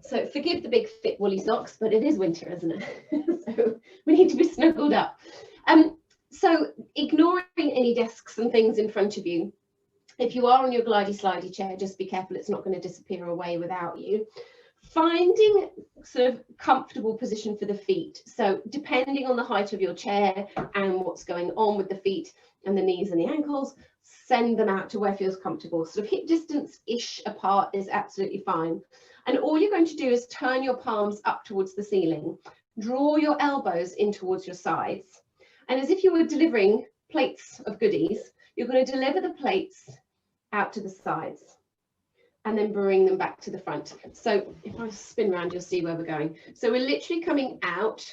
So forgive the big thick woolly socks, but it is winter, isn't it? So we need to be snuggled up. So ignoring any desks and things in front of you. If you are on your glidey slidey chair, just be careful it's not going to disappear away without you. Finding sort of comfortable position for the feet. So depending on the height of your chair and what's going on with the feet and the knees and the ankles, send them out to where feels comfortable. Sort of hip distance-ish apart is absolutely fine. And all you're going to do is turn your palms up towards the ceiling. Draw your elbows in towards your sides. And as if you were delivering plates of goodies, you're going to deliver the plates out to the sides and then bring them back to the front. So if I spin around, you'll see where we're going. So we're literally coming out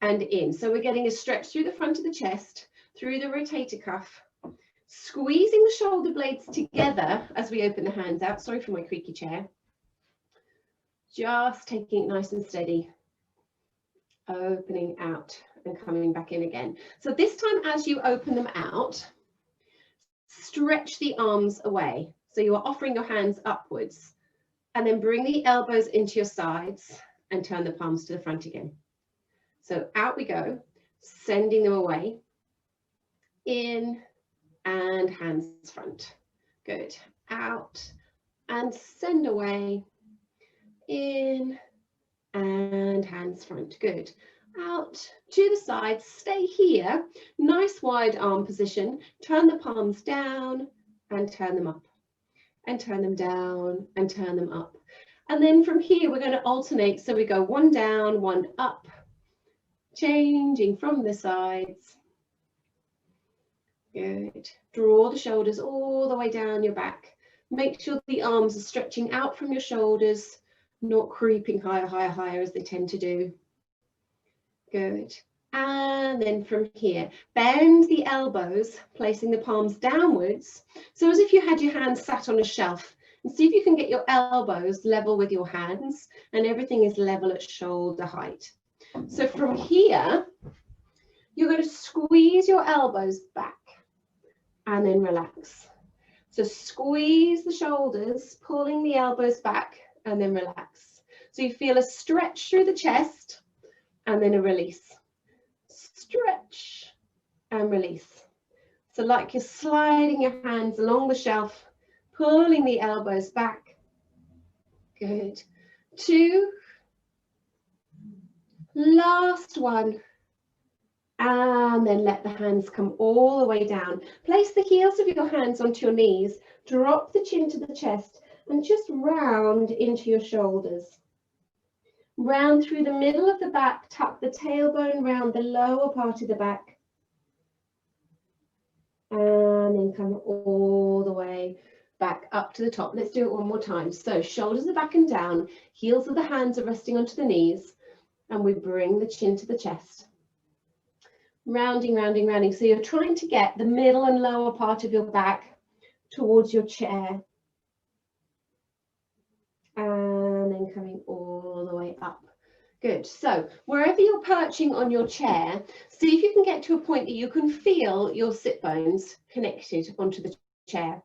and in. So we're getting a stretch through the front of the chest, through the rotator cuff, squeezing the shoulder blades together as we open the hands out. Sorry for my creaky chair. Just taking it nice and steady, opening out and coming back in again. So this time, as you open them out, stretch the arms away. So you are offering your hands upwards, and then bring the elbows into your sides and turn the palms to the front again. So out we go, sending them away, in and hands front. Good. Out and send away, in and hands front. Good. Out to the side, stay here, nice wide arm position, turn the palms down and turn them up, and turn them down and turn them up. And then from here, we're going to alternate. So we go one down, one up, changing from the sides. Good. Draw the shoulders all the way down your back. Make sure the arms are stretching out from your shoulders, not creeping higher, higher, higher as they tend to do. Good. And then from here, bend the elbows, placing the palms downwards. So as if you had your hands sat on a shelf, and see if you can get your elbows level with your hands and everything is level at shoulder height. So from here, you're going to squeeze your elbows back and then relax. So squeeze the shoulders, pulling the elbows back and then relax. So you feel a stretch through the chest and then a release. Stretch and release. So like you're sliding your hands along the shelf, pulling the elbows back. Good. 2. Last one. And then let the hands come all the way down. Place the heels of your hands onto your knees. Drop the chin to the chest and just round into your shoulders. Round through the middle of the back, tuck the tailbone round the lower part of the back. And then come all the way back up to the top. Let's do it one more time. So shoulders are back and down, heels of the hands are resting onto the knees, and we bring the chin to the chest. Rounding, rounding, rounding. So you're trying to get the middle and lower part of your back towards your chair. And then coming all the way up. Good. So wherever you're perching on your chair, see if you can get to a point that you can feel your sit bones connected onto the chair.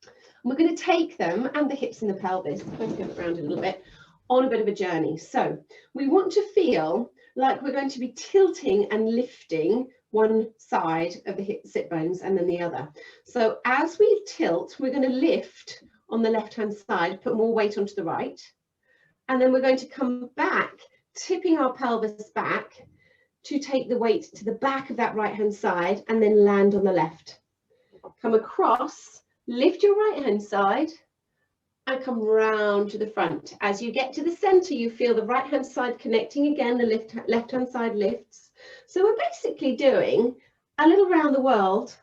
And we're going to take them and the hips and the pelvis, let's go around a little bit, on a bit of a journey. So we want to feel like we're going to be tilting and lifting one side of the sit bones and then the other. So as we tilt, we're going to lift on the left-hand side, put more weight onto the right. And then we're going to come back, tipping our pelvis back to take the weight to the back of that right-hand side and then land on the left. Come across, lift your right-hand side and come round to the front. As you get to the center, you feel the right-hand side connecting again, the left-hand side lifts. So we're basically doing a little round the world,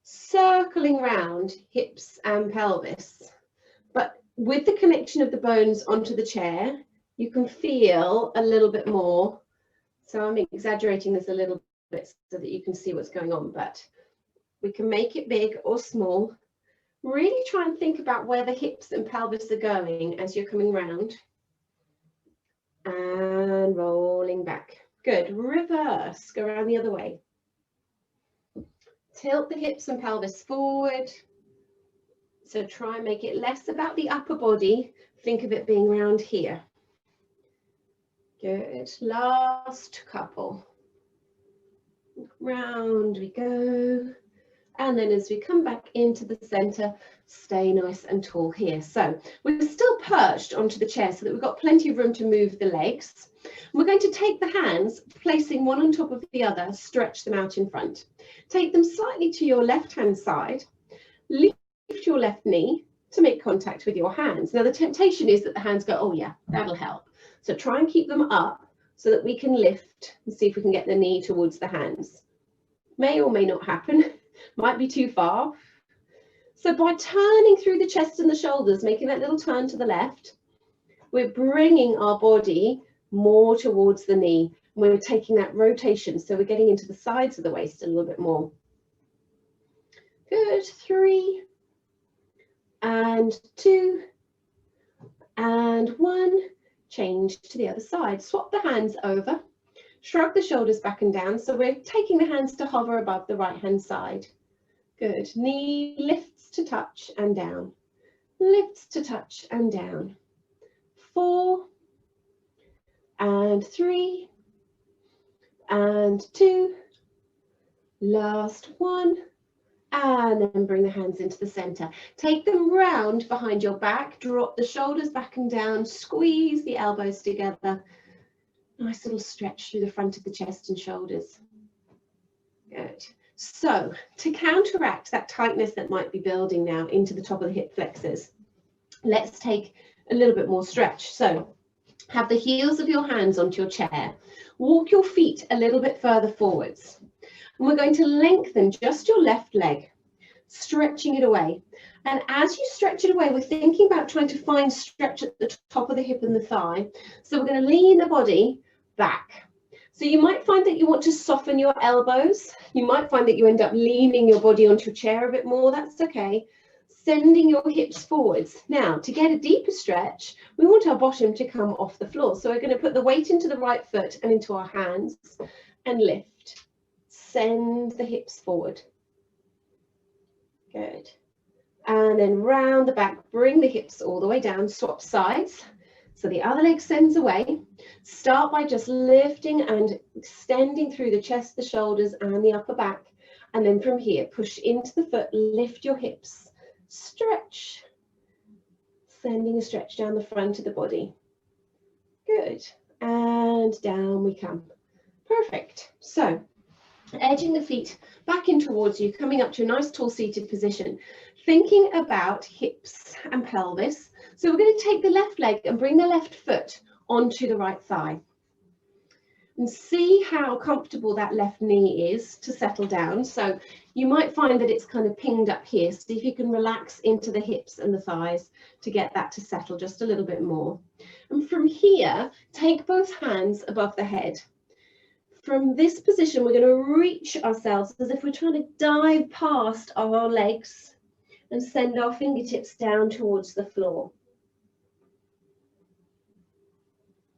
circling round hips and pelvis. But with the connection of the bones onto the chair, you can feel a little bit more. So I'm exaggerating this a little bit so that you can see what's going on, but we can make it big or small. Really try and think about where the hips and pelvis are going as you're coming round. And rolling back. Good. Reverse. Go around the other way. Tilt the hips and pelvis forward. So try and make it less about the upper body. Think of it being round here. Good. Last couple. Round we go. And then as we come back into the center, stay nice and tall here. So we're still perched onto the chair so that we've got plenty of room to move the legs. We're going to take the hands, placing one on top of the other, stretch them out in front. Take them slightly to your left-hand side. Lift your left knee to make contact with your hands. Now the temptation is that the hands go, oh yeah, that'll help. So try and keep them up so that we can lift and see if we can get the knee towards the hands. May or may not happen. Might be too far. So by turning through the chest and the shoulders, making that little turn to the left, we're bringing our body more towards the knee. We're taking that rotation, so we're getting into the sides of the waist a little bit more. Good. 3 and 2 and 1. Change to the other side. Swap the hands over. Shrug the shoulders back and down. So we're taking the hands to hover above the right-hand side. Good. Knee lifts to touch and down. Lifts to touch and down. 4 and 3 and 2. Last 1. And then bring the hands into the center. Take them round behind your back. Drop the shoulders back and down. Squeeze the elbows together. Nice little stretch through the front of the chest and shoulders. Good. So to counteract that tightness that might be building now into the top of the hip flexors, let's take a little bit more stretch. So have the heels of your hands onto your chair. Walk your feet a little bit further forwards. And we're going to lengthen just your left leg, stretching it away. And as you stretch it away, we're thinking about trying to find stretch at the top of the hip and the thigh. So we're going to lean the body back. So you might find that you want to soften your elbows. You might find that you end up leaning your body onto your chair a bit more. That's okay. Sending your hips forwards. Now, to get a deeper stretch, we want our bottom to come off the floor. So we're going to put the weight into the right foot and into our hands and lift. Send the hips forward. Good. And then round the back, bring the hips all the way down, swap sides. So the other leg sends away. Start by just lifting and extending through the chest, the shoulders, and the upper back. And then from here, push into the foot, lift your hips, stretch. Sending a stretch down the front of the body. Good. And down we come. Perfect. So edging the feet back in towards you, coming up to a nice tall seated position, thinking about hips and pelvis. So we're going to take the left leg and bring the left foot onto the right thigh. And see how comfortable that left knee is to settle down. So you might find that it's kind of pinged up here. See if you can relax into the hips and the thighs to get that to settle just a little bit more. And from here, take both hands above the head. From this position, we're going to reach ourselves as if we're trying to dive past our legs and send our fingertips down towards the floor.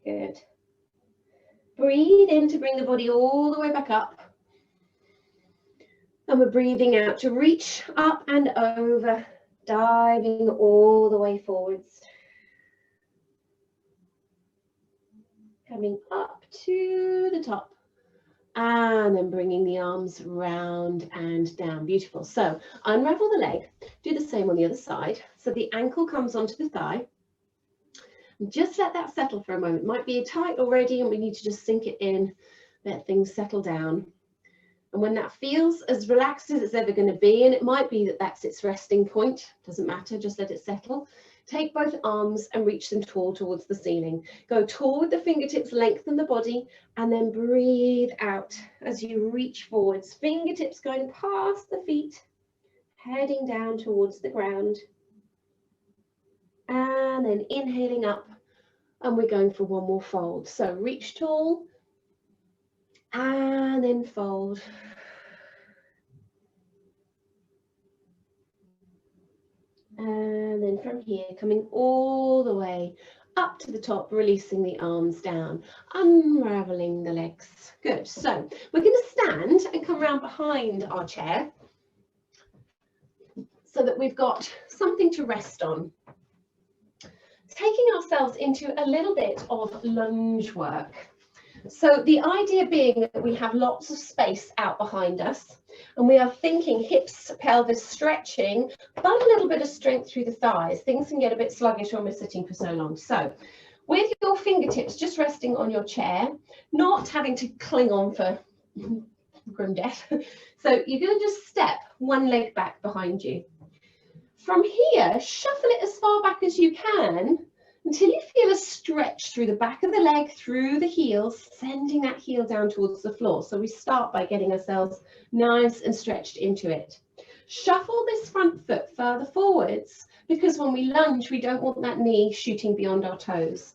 Good. Breathe in to bring the body all the way back up. And we're breathing out to reach up and over, diving all the way forwards. Coming up to the top. And then bringing the arms round and down. Beautiful. So unravel the leg. Do the same on the other side. So the ankle comes onto the thigh. Just let that settle for a moment. It might be tight already and we need to just sink it in, let things settle down. And when that feels as relaxed as it's ever going to be, and it might be that that's its resting point, doesn't matter, just let it settle. Take both arms and reach them tall towards the ceiling. Go tall with the fingertips, lengthen the body, and then breathe out as you reach forwards. Fingertips going past the feet, heading down towards the ground. And then inhaling up, and we're going for one more fold. So reach tall, and then fold. And then from here, coming all the way up to the top, releasing the arms down, unraveling the legs. Good. So we're going to stand and come around behind our chair so that we've got something to rest on. Taking ourselves into a little bit of lunge work. So the idea being that we have lots of space out behind us, and we are thinking hips, pelvis stretching, but a little bit of strength through the thighs. Things can get a bit sluggish when we're sitting for so long. So with your fingertips just resting on your chair, not having to cling on for grim death. So you're going to just step one leg back behind you. From here, shuffle it as far back as you can until you feel a stretch through the back of the leg, through the heels, sending that heel down towards the floor. So we start by getting ourselves nice and stretched into it. Shuffle this front foot further forwards, because when we lunge, we don't want that knee shooting beyond our toes.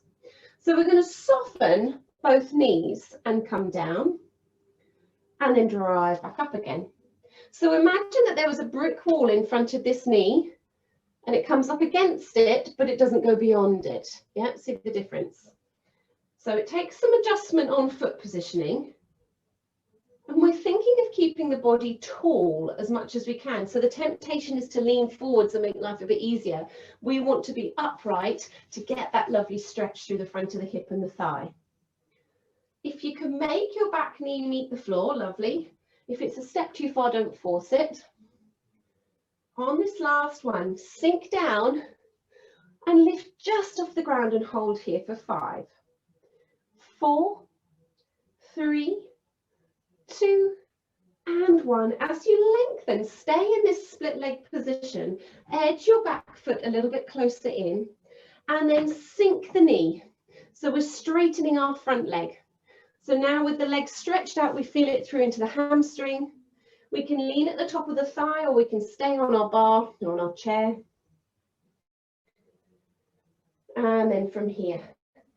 So we're going to soften both knees and come down, and then drive back up again. So imagine that there was a brick wall in front of this knee, and it comes up against it, but it doesn't go beyond it. Yeah, see the difference? So it takes some adjustment on foot positioning, and we're thinking of keeping the body tall as much as we can. So the temptation is to lean forwards and make life a bit easier. We want to be upright to get that lovely stretch through the front of the hip and the thigh. If you can make your back knee meet the floor, lovely. If it's a step too far, don't force it. On this last one, sink down and lift just off the ground and hold here for 5, 4, 3, 2, and 1. As you lengthen, stay in this split leg position, edge your back foot a little bit closer in, and then sink the knee. So we're straightening our front leg. So now with the leg stretched out, we feel it through into the hamstring. We can lean at the top of the thigh, or we can stay on our bar or on our chair. And then from here,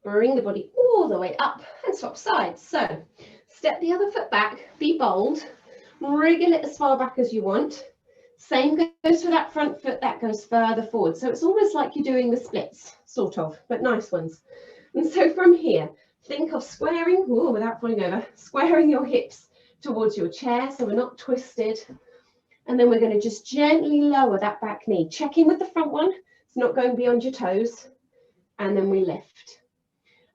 bring the body all the way up and swap sides. So step the other foot back, be bold, wriggle it as far back as you want. Same goes for that front foot, that goes further forward. So it's almost like you're doing the splits, sort of, but nice ones. And so from here, think of squaring, without falling over, squaring your hips towards your chair so we're not twisted. And then we're going to just gently lower that back knee. Check in with the front one. It's not going beyond your toes. And then we lift.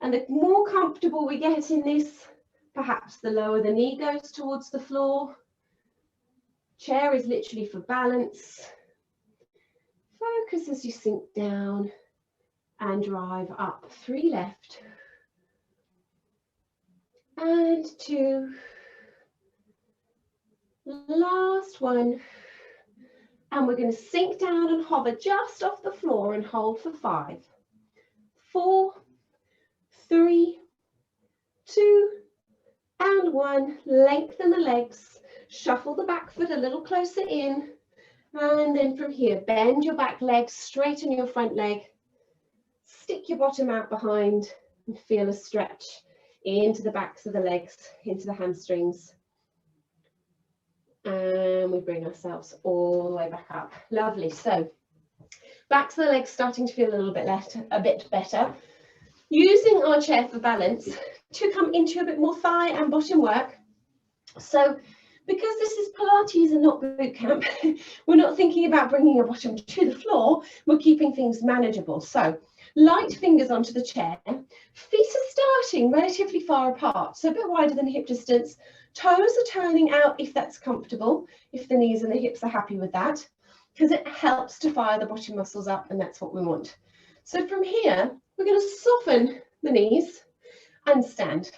And the more comfortable we get in this, perhaps the lower the knee goes towards the floor. Chair is literally for balance. Focus as you sink down and drive up. 3 left. And 2. Last one. And we're going to sink down and hover just off the floor and hold for 5, 4, 3, 2, and 1. Lengthen the legs. Shuffle the back foot a little closer in. And then from here, bend your back leg, straighten your front leg. Stick your bottom out behind and feel a stretch into the backs of the legs, into the hamstrings. And we bring ourselves all the way back up. Lovely. So backs of the legs starting to feel a little bit better. Using our chair for balance to come into a bit more thigh and bottom work. So because this is Pilates and not boot camp, we're not thinking about bringing your bottom to the floor. We're keeping things manageable. So light fingers onto the chair. Feet are starting relatively far apart, so a bit wider than hip distance. Toes are turning out if that's comfortable, if the knees and the hips are happy with that, because it helps to fire the bottom muscles up, and that's what we want. So from here, we're going to soften the knees and stand.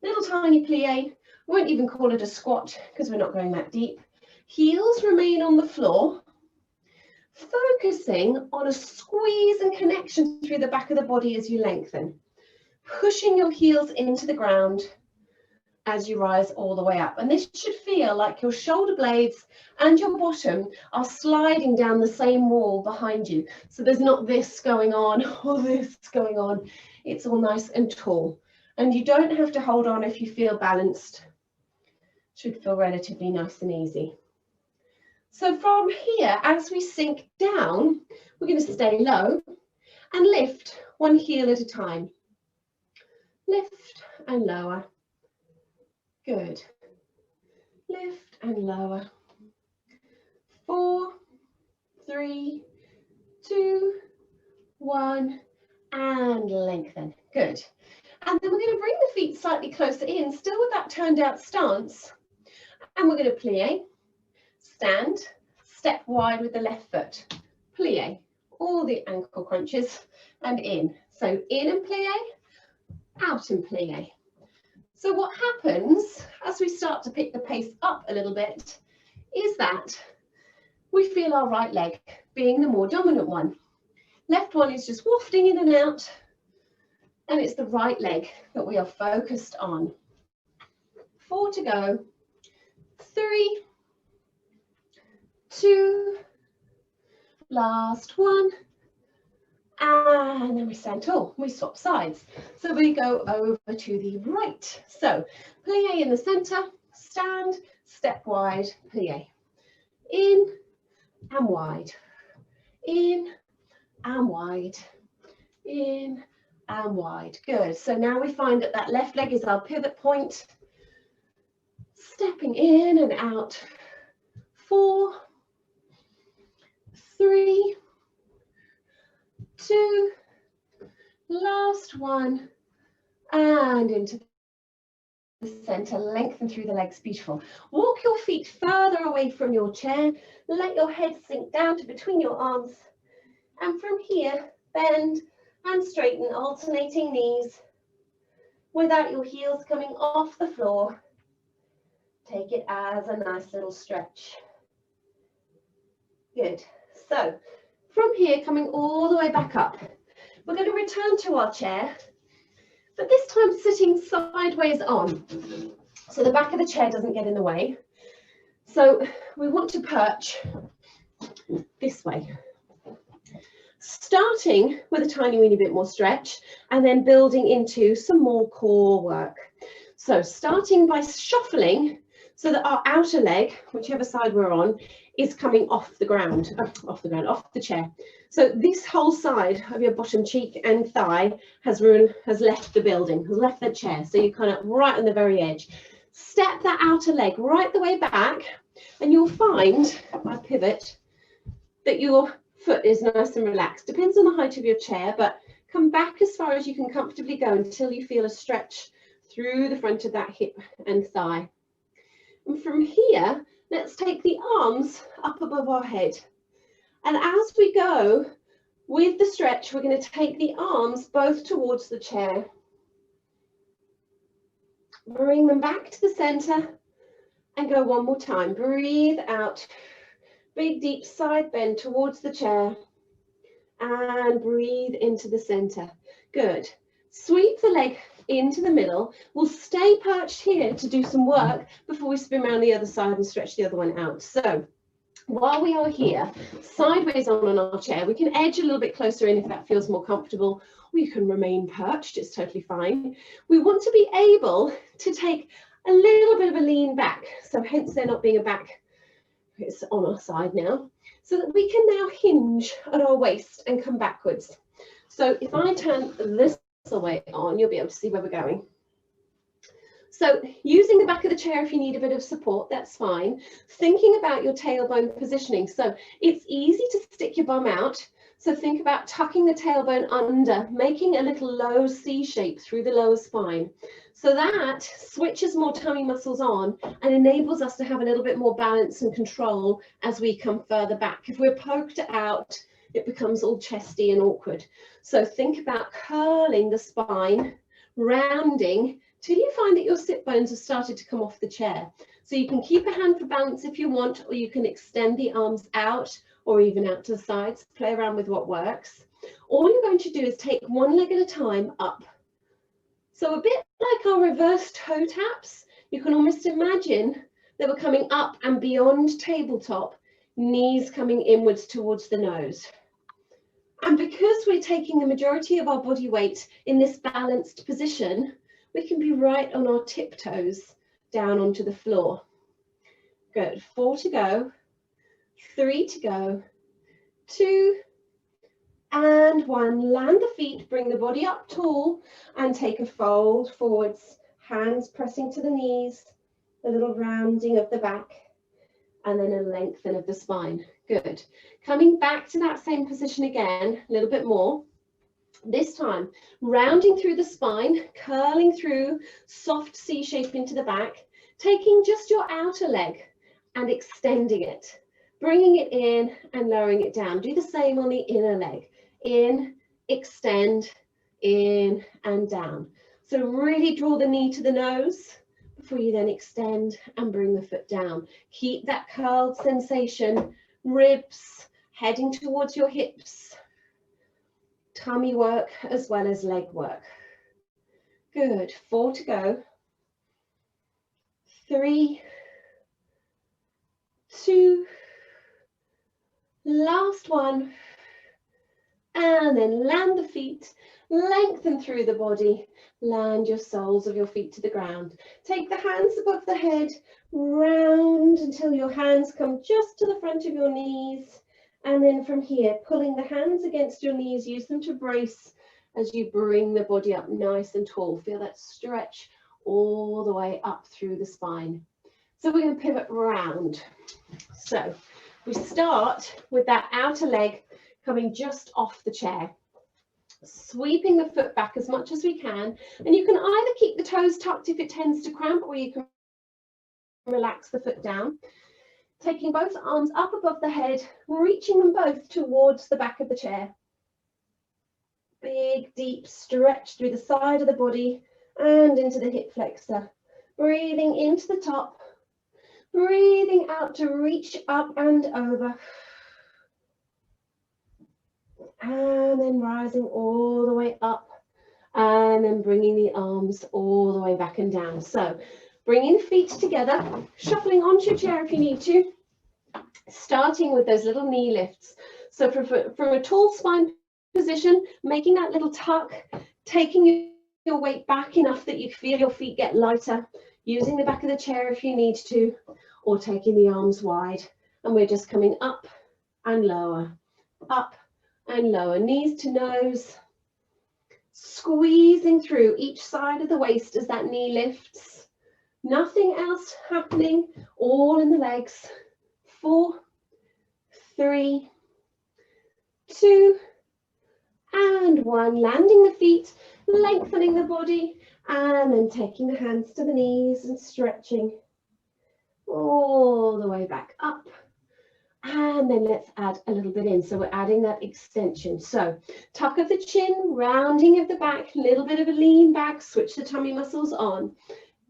Little tiny plie. We won't even call it a squat because we're not going that deep. Heels remain on the floor, focusing on a squeeze and connection through the back of the body as you lengthen, pushing your heels into the ground as you rise all the way up. And this should feel like your shoulder blades and your bottom are sliding down the same wall behind you. So there's not this going on or this going on. It's all nice and tall. And you don't have to hold on if you feel balanced. Should feel relatively nice and easy. So from here, as we sink down, we're going to stay low and lift one heel at a time. Lift and lower. Good. Lift and lower. 4, 3, 2, 1, and lengthen. Good. And then we're going to bring the feet slightly closer in, still with that turned out stance. And we're going to plie, stand, step wide with the left foot, plie, all the ankle crunches, and in. So in and plie, out and plie. So what happens as we start to pick the pace up a little bit is that we feel our right leg being the more dominant one. Left one is just wafting in and out, and it's the right leg that we are focused on. 4 to go, 3, 2, last one, and then we stand tall, we swap sides. So we go over to the right. So plie in the center, stand, step wide, plie. In and wide, in and wide, in and wide. Good. So now we find that that left leg is our pivot point. Stepping in and out. 4, 3, 2, last one, and into the center. Lengthen through the legs. Beautiful. Walk your feet further away from your chair. Let your head sink down to between your arms. And from here, bend and straighten, alternating knees without your heels coming off the floor. Take it as a nice little stretch. Good. So from here, coming all the way back up, we're going to return to our chair, but this time sitting sideways on, so the back of the chair doesn't get in the way. So we want to perch this way, starting with a tiny weeny bit more stretch and then building into some more core work. So starting by shuffling so that our outer leg, whichever side we're on, is coming off the ground, off the chair. So this whole side of your bottom cheek and thigh has left the building, has left the chair. So you're kind of right on the very edge. Step that outer leg right the way back, and you'll find, by pivot, that your foot is nice and relaxed. Depends on the height of your chair, but come back as far as you can comfortably go until you feel a stretch through the front of that hip and thigh. And from here, let's take the arms up above our head. And as we go with the stretch, we're going to take the arms both towards the chair. Bring them back to the center and go one more time. Breathe out. Big deep side bend towards the chair and breathe into the center. Good. Sweep the leg into the middle. We'll stay perched here to do some work before we spin around the other side and stretch the other one out. So while we are here, sideways on our chair, we can edge a little bit closer in if that feels more comfortable, or you can remain perched, it's totally fine. We want to be able to take a little bit of a lean back, so hence there not being a back, it's on our side now, so that we can now hinge at our waist and come backwards. So if I turn this away on, you'll be able to see where we're going. So using the back of the chair if you need a bit of support, that's fine. Thinking about your tailbone positioning. So it's easy to stick your bum out. So think about tucking the tailbone under, making a little low C shape through the lower spine. So that switches more tummy muscles on and enables us to have a little bit more balance and control as we come further back. If we're poked out, it becomes all chesty and awkward. So think about curling the spine, rounding, till you find that your sit bones have started to come off the chair. So you can keep a hand for balance if you want, or you can extend the arms out or even out to the sides, play around with what works. All you're going to do is take one leg at a time up. So a bit like our reverse toe taps, you can almost imagine that we're coming up and beyond tabletop, knees coming inwards towards the nose. And because we're taking the majority of our body weight in this balanced position, we can be right on our tiptoes down onto the floor. Good. 4 to go, 3 to go, 2 and 1. Land the feet, bring the body up tall and take a fold forwards, hands pressing to the knees, a little rounding of the back. and then a lengthen of the spine. Good. Coming back to that same position again, a little bit more. This time, rounding through the spine, curling through, soft C shape into the back, taking just your outer leg and extending it, bringing it in and lowering it down. Do the same on the inner leg. In, extend, in and down. So really draw the knee to the nose before you then extend and bring the foot down. Keep that curled sensation, ribs heading towards your hips. Tummy work as well as leg work. Good. 4 to go. 3, 2, last one. And then land the feet, lengthen through the body, land your soles of your feet to the ground. Take the hands above the head, round until your hands come just to the front of your knees. And then from here, pulling the hands against your knees, use them to brace as you bring the body up nice and tall. Feel that stretch all the way up through the spine. So we're going to pivot round. So we start with that outer leg coming just off the chair, sweeping the foot back as much as we can. And you can either keep the toes tucked if it tends to cramp, or you can relax the foot down. Taking both arms up above the head, reaching them both towards the back of the chair. Big, deep stretch through the side of the body and into the hip flexor. Breathing into the top, breathing out to reach up and over. And then rising all the way up and then bringing the arms all the way back and down. So bringing the feet together, shuffling onto your chair if you need to, starting with those little knee lifts. So from a tall spine position, making that little tuck, taking your weight back enough that you feel your feet get lighter, using the back of the chair if you need to, or taking the arms wide. And we're just coming up and lower, up and lower, knees to nose, squeezing through each side of the waist as that knee lifts. Nothing else happening, all in the legs. 4, 3, 2, and 1. Landing the feet, lengthening the body, and then taking the hands to the knees and stretching all the way back up. And then let's add a little bit in. So we're adding that extension. So tuck of the chin, rounding of the back, little bit of a lean back, switch the tummy muscles on.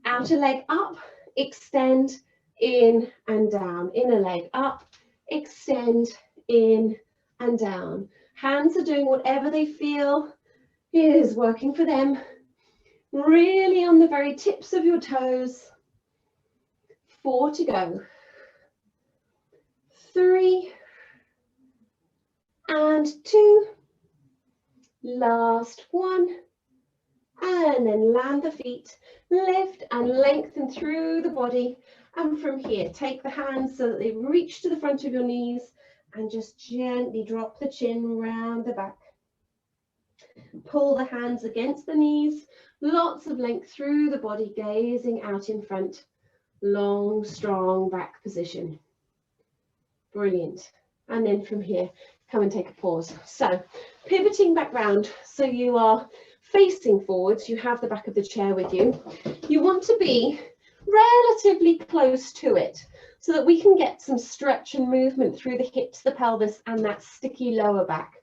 Outer leg up, extend, in and down. Inner leg up, extend, in and down. Hands are doing whatever they feel is working for them. Really on the very tips of your toes. 4 to go. 3 and 2. Last 1. And then land the feet, lift and lengthen through the body. And from here, take the hands so that they reach to the front of your knees and just gently drop the chin round the back. Pull the hands against the knees, lots of length through the body, gazing out in front. Long, strong back position. Brilliant. And then from here, come and take a pause. So pivoting back round, so you are facing forwards, you have the back of the chair with you. You want to be relatively close to it so that we can get some stretch and movement through the hips, the pelvis, and that sticky lower back.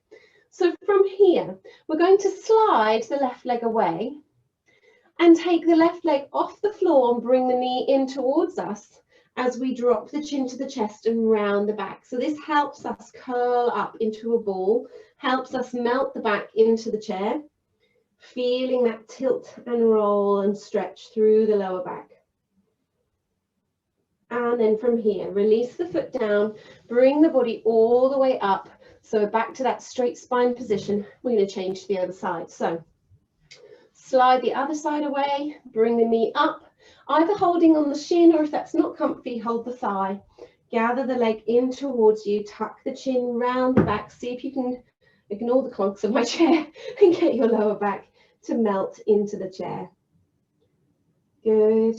So from here, we're going to slide the left leg away and take the left leg off the floor and bring the knee in towards us as we drop the chin to the chest and round the back. So this helps us curl up into a ball, helps us melt the back into the chair, feeling that tilt and roll and stretch through the lower back. And then from here, release the foot down, bring the body all the way up. So back to that straight spine position. We're going to change to the other side. So slide the other side away, bring the knee up, either holding on the shin, or if that's not comfy, hold the thigh. Gather the leg in towards you, tuck the chin round the back. See if you can ignore the clunks of my chair and get your lower back to melt into the chair. Good.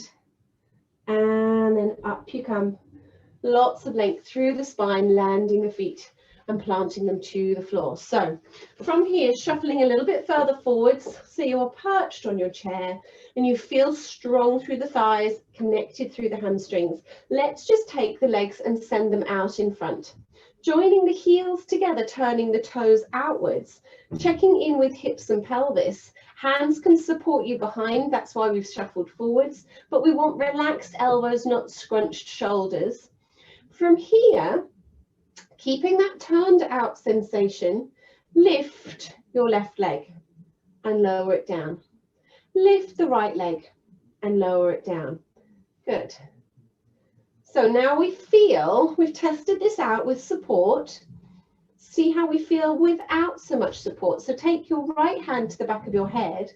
And then up you come. Lots of length through the spine, landing the feet and planting them to the floor. So from here, shuffling a little bit further forwards, so you're perched on your chair and you feel strong through the thighs, connected through the hamstrings. Let's just take the legs and send them out in front. Joining the heels together, turning the toes outwards, checking in with hips and pelvis. Hands can support you behind, that's why we've shuffled forwards, but we want relaxed elbows, not scrunched shoulders. From here, keeping that turned out sensation, lift your left leg and lower it down. Lift the right leg and lower it down. Good. So now we feel, we've tested this out with support. See how we feel without so much support. So take your right hand to the back of your head.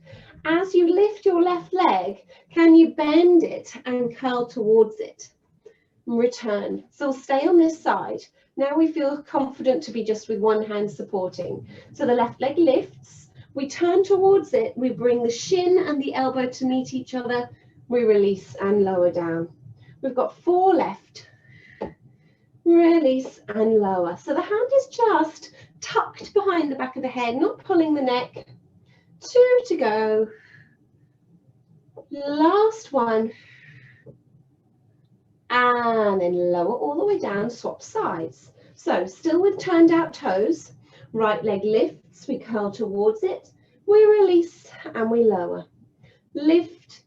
As you lift your left leg, can you bend it and curl towards it? Return. So we'll stay on this side. Now we feel confident to be just with one hand supporting. So the left leg lifts, we turn towards it, we bring the shin and the elbow to meet each other, we release and lower down. We've got 4 left. Release and lower. So the hand is just tucked behind the back of the head, not pulling the neck. 2 to go. Last one. And then lower all the way down, swap sides. So still with turned out toes, right leg lifts, we curl towards it, we release and we lower. Lift,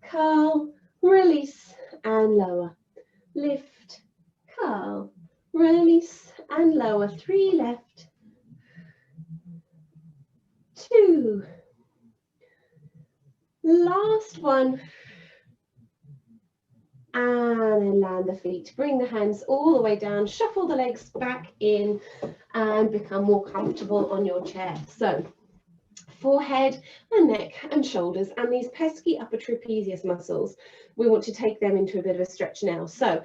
curl, release and lower. Lift, curl, release and lower. 3 left. 2. Last one. And then land the feet, bring the hands all the way down, shuffle the legs back in and become more comfortable on your chair. So forehead and neck and shoulders and these pesky upper trapezius muscles, we want to take them into a bit of a stretch now. So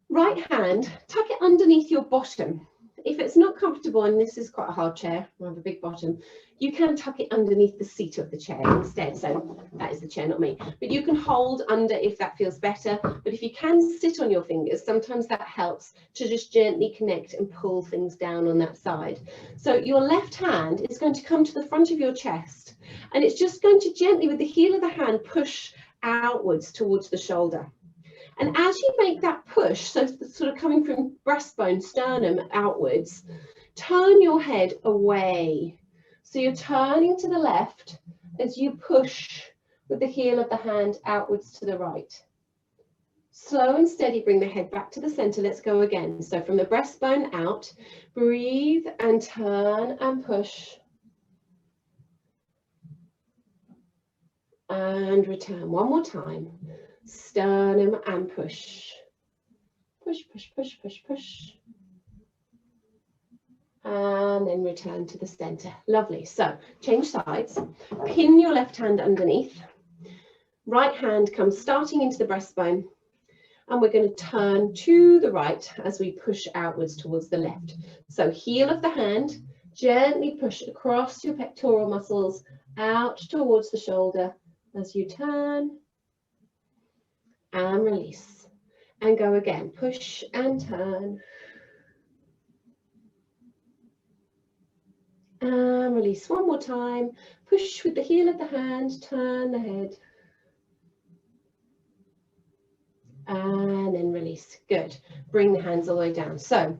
right hand, tuck it underneath your bottom. If it's not comfortable, and this is quite a hard chair, I have a big bottom, you can tuck it underneath the seat of the chair instead. So that is the chair, not me. But you can hold under if that feels better. But if you can sit on your fingers, sometimes that helps to just gently connect and pull things down on that side. So your left hand is going to come to the front of your chest, and it's just going to gently, with the heel of the hand, push outwards towards the shoulder. And as you make that push, so sort of coming from breastbone, sternum outwards, turn your head away. So you're turning to the left as you push with the heel of the hand outwards to the right. Slow and steady, bring the head back to the center. Let's go again. So from the breastbone out, breathe and turn and push. And return. One more time. Sternum and push. Push, push, push, push, push. And then return to the center. Lovely. So change sides. Pin your left hand underneath. Right hand comes starting into the breastbone. And we're going to turn to the right as we push outwards towards the left. So heel of the hand, gently push across your pectoral muscles out towards the shoulder as you turn. And release and go again. Push and turn. And release one more time. Push with the heel of the hand, turn the head. And then release. Good. Bring the hands all the way down. So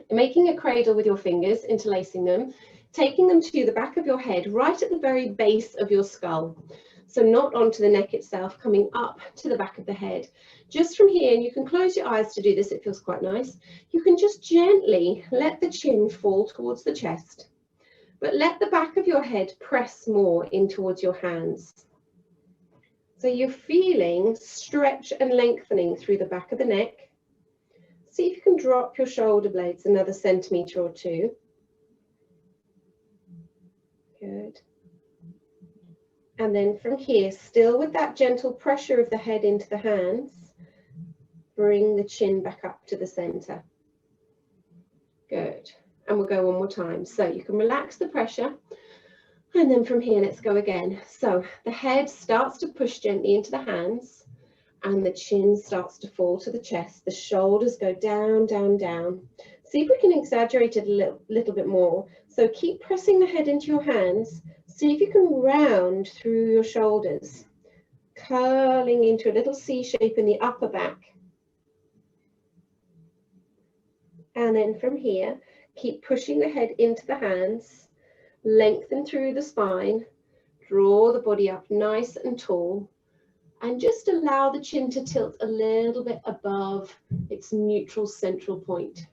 making a cradle with your fingers, interlacing them, taking them to the back of your head, right at the very base of your skull. So not onto the neck itself, coming up to the back of the head. Just from here, and you can close your eyes to do this, it feels quite nice. You can just gently let the chin fall towards the chest, but let the back of your head press more in towards your hands. So you're feeling stretch and lengthening through the back of the neck. See if you can drop your shoulder blades another centimetre or 2. Good. And then from here, still with that gentle pressure of the head into the hands, bring the chin back up to the center. Good. And we'll go one more time. So you can relax the pressure. And then from here, let's go again. So the head starts to push gently into the hands. and the chin starts to fall to the chest. The shoulders go down, down, down. See if we can exaggerate it a little bit more. So keep pressing the head into your hands. See if you can round through your shoulders, curling into a little C shape in the upper back. And then from here, keep pushing the head into the hands, lengthen through the spine, draw the body up nice and tall, and just allow the chin to tilt a little bit above its neutral central point.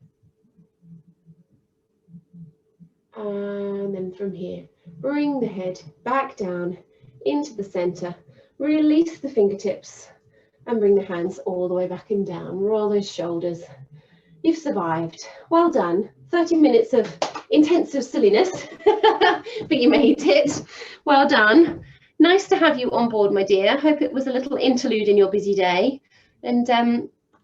And then from here, bring the head back down into the center, release the fingertips, and bring the hands all the way back and down. Roll those shoulders. You've survived. Well done. 30 minutes of intensive silliness, but you made it. Well done. Nice to have you on board, my dear. Hope it was a little interlude in your busy day. And